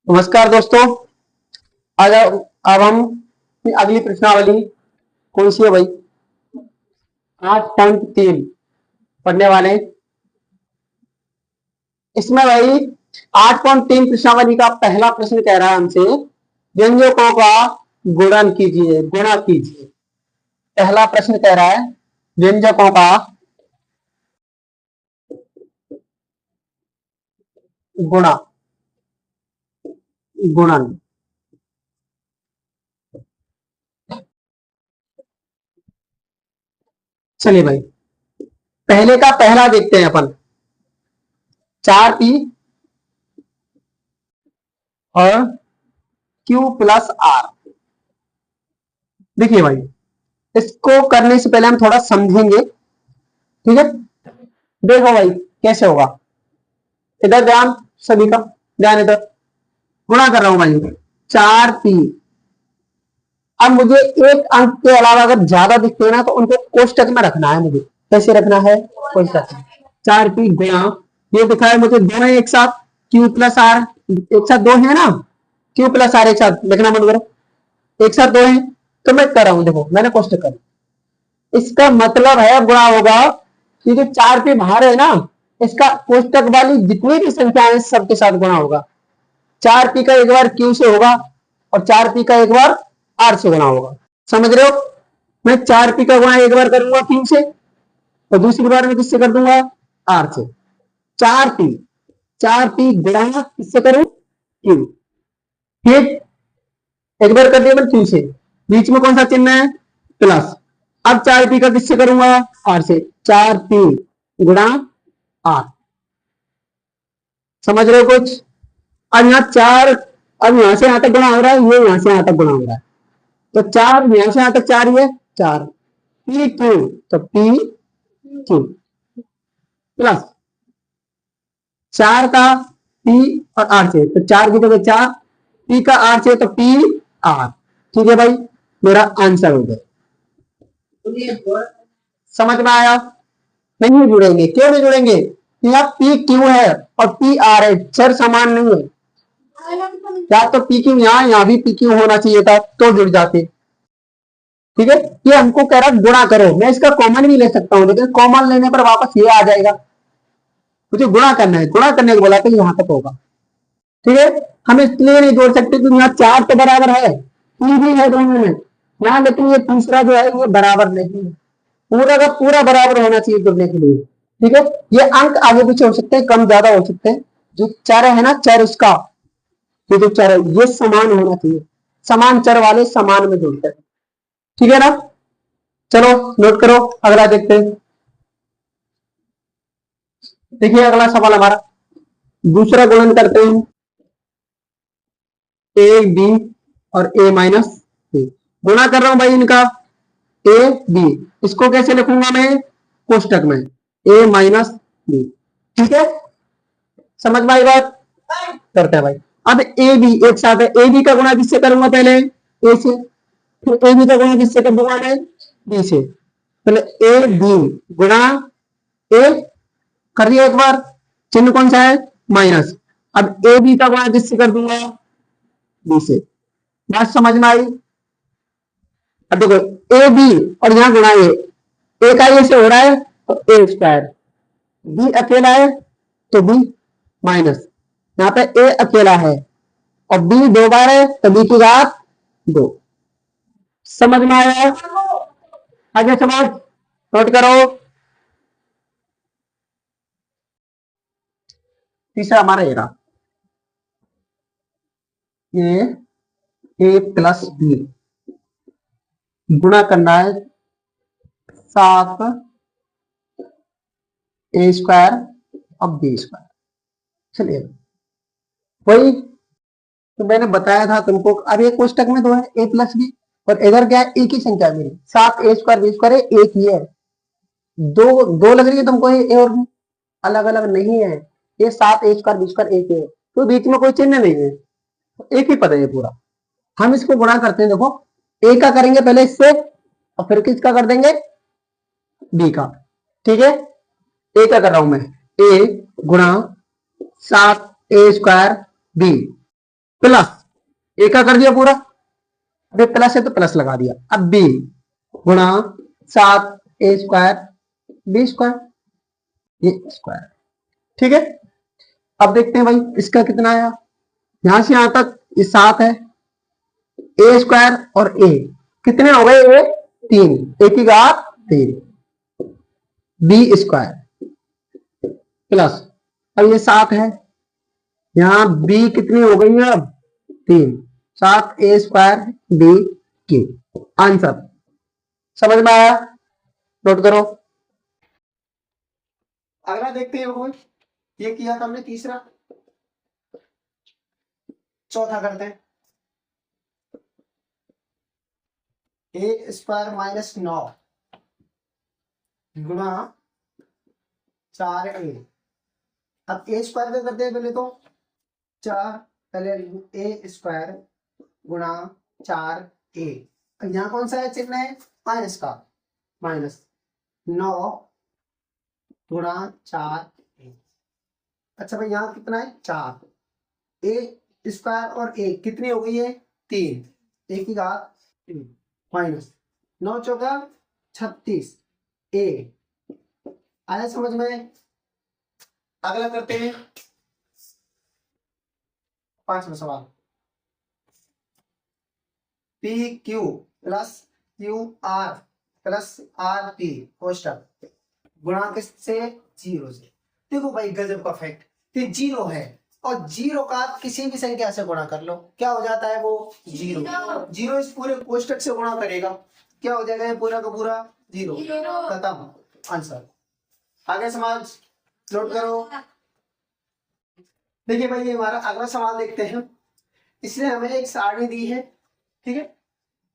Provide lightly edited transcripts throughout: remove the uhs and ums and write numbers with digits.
नमस्कार दोस्तों। आज अब हम अगली प्रश्नावली कौन सी है भाई? 8.3 पढ़ने वाले हैं। इसमें भाई 8.3 प्रश्नावली का पहला प्रश्न कह रहा है हमसे व्यंजकों का गुणन कीजिए, गुणा कीजिए। पहला प्रश्न कह रहा है व्यंजकों का गुणा, गुणन। चलिए भाई पहले का पहला देखते हैं अपन। 4p और q प्लस आर। देखिए भाई इसको करने से पहले हम थोड़ा समझेंगे, ठीक है? देखो भाई कैसे होगा। इधर ध्यान, सभी का ध्यान। इधर गुणा कर रहा हूं भाई 4p। अब मुझे एक अंक के अलावा अगर ज्यादा दिखते हैं ना तो उनको कोष्टक में रखना है। मुझे कैसे रखना है? कोष्टक में। 4p गुणा, ये दिखा है मुझे दोनों एक साथ q प्लस आर, एक साथ दो है ना, q प्लस आर एक साथ लिखना मत करो, एक साथ दो है तो मैं कर रहा हूं। देखो मैंने कोष्टक कर, इसका मतलब है गुणा होगा कि जो 4p बाहर है ना, इसका कोष्टक वाली जितनी भी संख्या है सबके साथ गुणा होगा। 4p का एक बार q से होगा और 4p का एक बार r से गुणा होगा। समझ रहे हो? मैं 4p का गुणा एक बार करूंगा q से और दूसरी बार में किससे कर दूंगा? r से। 4p, 4p गुणा किससे करूं? q। फिर एक बार कर दिया मैं q से, बीच में कौन सा चिन्ह है? प्लस। अब 4p का किससे करूंगा? r से। 4p गुणा r। समझ रहे हो कुछ? अब यहाँ 4, अब यहां से यहां तक गुणा हो रहा है, ये यहां से यहां तक गुणा हो रहा है, तो 4 यहां से यहां तक 4 ही है, 4 पी क्यू, तो पी क्यू प्लस 4 का पी और आर से, तो 4 की जगह 4, पी का आर से तो पी आर। ठीक है भाई, मेरा आंसर हो गया। समझ में आया? नहीं जुड़ेंगे, क्यों नहीं जुड़ेंगे? यहाँ पी क्यू है और पी आर है, चर समान नहीं है। या तो पी क्यू यहाँ भी पी क्यू होना चाहिए था तो जुड़ जाते। ठीक है, ये हमको कह रहा गुणा करो। मैं इसका कॉमन भी ले सकता हूं, लेकिन कॉमन लेने पर वापस ये आ जाएगा। मुझे गुणा करना है, गुणा करने को बोला तो यहां तक होगा। ठीक है, हम इसलिए नहीं जोड़ सकते क्योंकि यहाँ 4 तो बराबर है, 3 भी है दोनों में यहाँ, लेकिन ये तीसरा जो है ये बराबर नहीं है। पूरा का पूरा बराबर होना चाहिए जुड़ने के लिए। ठीक है, ये अंक आगे पीछे हो सकते हैं, कम ज्यादा हो सकते हैं। जो चर है ना, चर उसका, ये जो चर है ये समान होना चाहिए। समान चर वाले समान में जुड़ते हैं। ठीक है ना? चलो नोट करो, अगला देखते हैं। देखिए अगला सवाल हमारा, दूसरा गुणन करते हैं ए बी और ए माइनस बी। गुणा कर रहा हूं भाई इनका ए बी, इसको कैसे लिखूंगा मैं? कोष्टक में ए माइनस बी। ठीक है, समझ में आई बात? करते हैं भाई। अब ए बी एक साथ है, ए बी का गुणा किससे करूंगा? पहले ए से, फिर ए बी का गुणा किससे कर दूंगा मैं? बी से। पहले ए बी गुणा ए कर दिया एक बार, चिन्ह कौन सा है? माइनस। अब ए बी का गुणा किससे कर दूंगा? बी से। बात समझ में आई? अब देखो ए बी और यहां गुणा ए का ए से हो रहा है तो ए स्क्वायर, बी अकेला है तो बी माइनस, यहाँ पे ए अकेला है और बी दो बार है तो बी की घात 2। समझ में आया? आगे समझ, नोट करो। तीसरा हमारा ये रहा, ये ए प्लस बी गुणा करना है 7 ए स्क्वायर और बी स्क्वायर। चलिए वही तो मैंने बताया था तुमको। अब ये कोष्टक में दो है, ए प्लस बी, और इधर क्या है? एक ही संख्या मेरी, 7 ए स्क्वायर बी स्क्वायर है, एक ही है। दो दो लग रही है तुमको ए और बी, अलग अलग नहीं है। ये 7 ए स्क्वायर बी स्क्वायर एक है, तो बीच में कोई चिन्ह नहीं है, एक ही पद है ये पूरा। हम इसको गुणा करते हैं। देखो ए का करेंगे पहले इससे और फिर किसका कर देंगे? बी का। ठीक है, ए का कर रहा हूं मैं, ए गुणा 7a² b प्लस ए का कर दिया पूरा, अभी प्लस है तो प्लस लगा दिया, अब b गुणा 7a²b², ये स्क्वायर। ठीक है, अब देखते हैं भाई इसका कितना आया। यहां से यहां तक ये 7 है, a² और a कितने हो गए, ये 3, a की घात 3, b² प्लस, अब ये 7 है, यहां b कितनी हो गई है, अब 3, 7a² b³ आंसर। समझ में आया, नोट करो। अगला देखते हैं, ये किया था हमने तीसरा, चौथा करते हैं। a² - 9 गुणा 4a। अब a² का करते हैं पहले तो 4, पहले a² गुणा 4a, यहाँ कौन सा है चिन्ह है, माइनस का, माइनस 9 गुणा 4a। अच्छा भाई यहाँ कितना है 4, a² और a कितनी हो गई है 3, a की घात 3 माइनस 9 चौका 36 a। आया समझ में। अगला करते हैं पांचवा सवाल, PQ plus QR plus RP कोष्टक गुणा किससे, 0 से। देखो भाई गजब का फैक्ट, ये 0 है और 0 का किसी भी संख्या से गुणा कर लो, क्या हो जाता है वो 0। 0 इस पूरे कोष्टक से गुणा करेगा, क्या हो जाएगा ये पूरा का पूरा 0, खत्म आंसर। आगे समाज नोट करो। देखिए भाई ये हमारा अगला सवाल देखते हैं, इसने हमें एक सारणी दी है, ठीक है,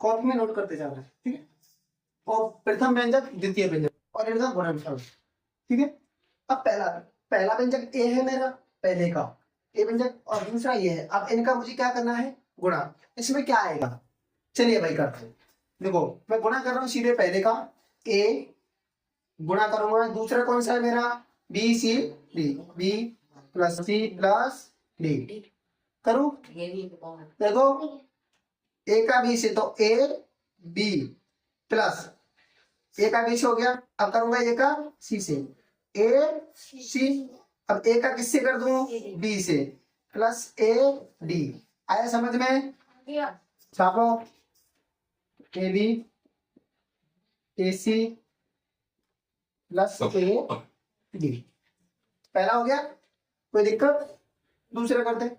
कॉपी में नोट करते जाना है, ठीक है, और प्रथम व्यंजक द्वितीय व्यंजक और इनका गुणनफल, ठीक है। अब पहला व्यंजक ए है मेरा, पहले का ए व्यंजक, और दूसरा ये है। अब इनका मुझे क्या करना है, गुणा। इसमें क्या आएगा, चलिए भाई करते हैं। देखो मैं गुणा कर रहा हूँ सीधे पहले का ए गुणा करूंगा, दूसरा कौन सा है मेरा b c d, b plus c plus d करूं। देखो ए का बी से तो ए बी प्लस ए का बी से हो गया, अब करूंगा ए का सी से, ए सी, अब ए का किससे कर दूं, बी से, प्लस ए डी। आया समझ में, छापो A B A C plus A D, पहला हो गया, कोई दिक्कत। दूसरा करते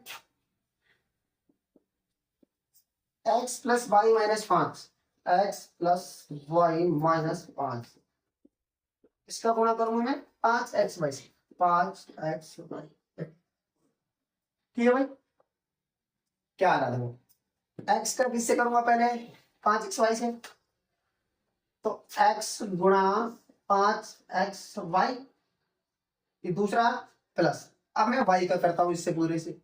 x plus Y minus 5, x plus Y minus 5, इसका गुणा करूंगा मैं 5x से, 5x, ठीक है भाई। क्या आ रहा था, x का किससे करूंगा पहले 5xy से, तो x गुणा 5xy, ये दूसरा प्लस, अब मैं y का करता हूं इससे पूरे से,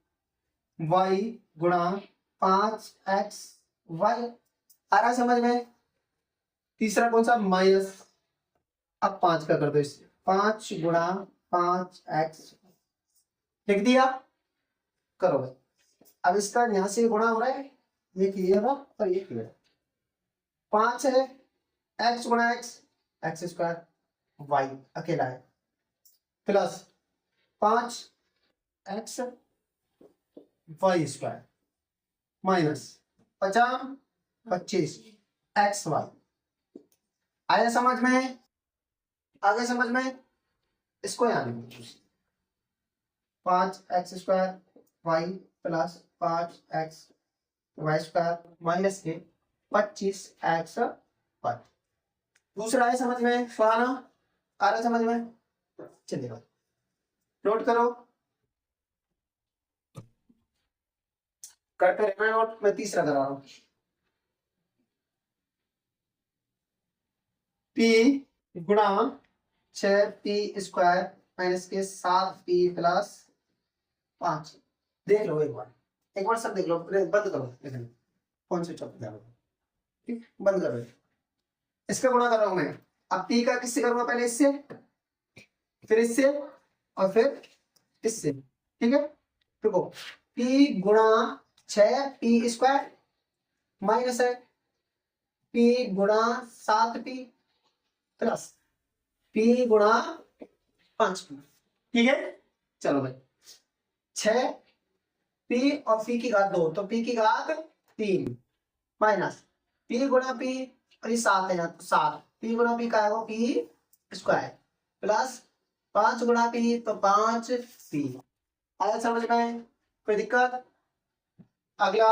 y गुणा 5xy, आ रहा समझ में। तीसरा कौन सा, माइनस, अब 5 का कर दो इससे, 5 गुणा 5x, लिख दिया, करो भाई। अब इसका यहां से गुणा हो रहा है, ये क्लियर हो और ये क्लियर, 5 है x गुणा x² y अकेला है, plus 5x y² minus 25 xy। आया समझ में, आगे समझ में, इसको यहां लिखो 5x² y plus 5x² minus के 25x y। दूसरा है समझ में, सुहाना आ रहा समझ में, चलिए नोट करो, करते रहना नोट, मैं तीसरा करा रहा हूं, p गुणा 6p² माइनस के 7p प्लस 5। देख लो एक बार सब देख लो, बंद करो, फोन स्विच ऑफ कर दो, ठीक, बंद करो। इसका गुणा कर रहा हूं मैं, अब p का किससे करूंगा, पहले इससे, फिर इससे और फिर इससे, ठीक है, देखो पी गुणा 6 पी स्क्वायर माइनस है पी गुणा 7 पी प्लस पी गुणा 5 पी। ठीक है, चलो भाई 6 पी और पी की घात 2 तो पी की घात 3 माइनस पी गुणा पी और ये 7 है यहाँ तो 7 पी गुणा पी का है वो पी स्क्वायर प्लस 5 गुणा पी तो 5 पी। आया समझ में, कोई दिक्कत? अगला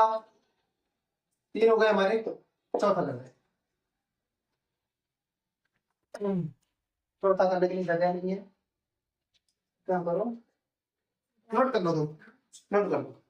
3 हो गए हमारे, तो चौथा कर रहे चौथा करने के लिए जगह नहीं है, क्या करो नोट कर लो, तुम नोट कर लो।